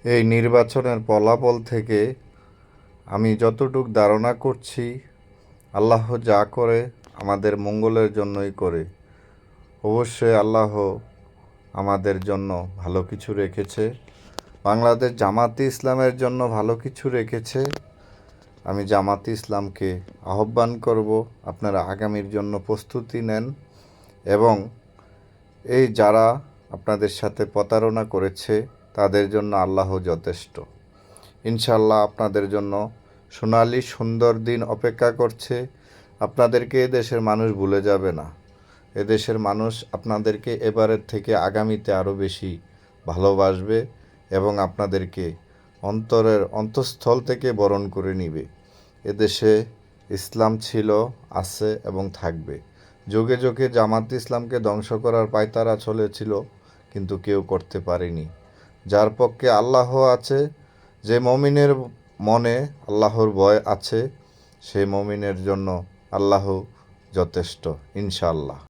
এই নির্বাচনের ফলাফল থেকে আমি যতটুক ধারণা করছি, আল্লাহ যা করে আমাদের মঙ্গলের জন্যই করে। অবশ্যই আল্লাহ আমাদের জন্য ভালো কিছু রেখেছে, বাংলাদেশ জামাতে ইসলামের জন্য ভালো কিছু রেখেছে। আমি জামাতে ইসলামকে আহ্বান করব, আপনারা আগামীর জন্য প্রস্তুতি নেন এবং এই যারা আপনাদের সাথে প্রতারণা করেছে তাদের জন্য আল্লাহ যথেষ্ট। ইনশাল্লাহ আপনাদের জন্য সোনালি সুন্দর দিন অপেক্ষা করছে। আপনাদেরকে এদেশের মানুষ ভুলে যাবে না। এদেশের মানুষ আপনাদেরকে এবারের থেকে আগামীতে আরও বেশি ভালোবাসবে এবং আপনাদেরকে অন্তঃস্থল থেকে বরণ করে নিবে। এদেশে ইসলাম ছিল, আছে এবং থাকবে। যুগে যুগে জামাত ইসলামকে ধ্বংস করার পায়তারা চলেছিল, কিন্তু কেউ করতে পারেনি। যার পক্ষে আল্লাহ আছে, যে মমিনের মনে আল্লাহর ভয় আছে, সেই মমিনের জন্য আল্লাহ যথেষ্ট ইনশাআল্লাহ।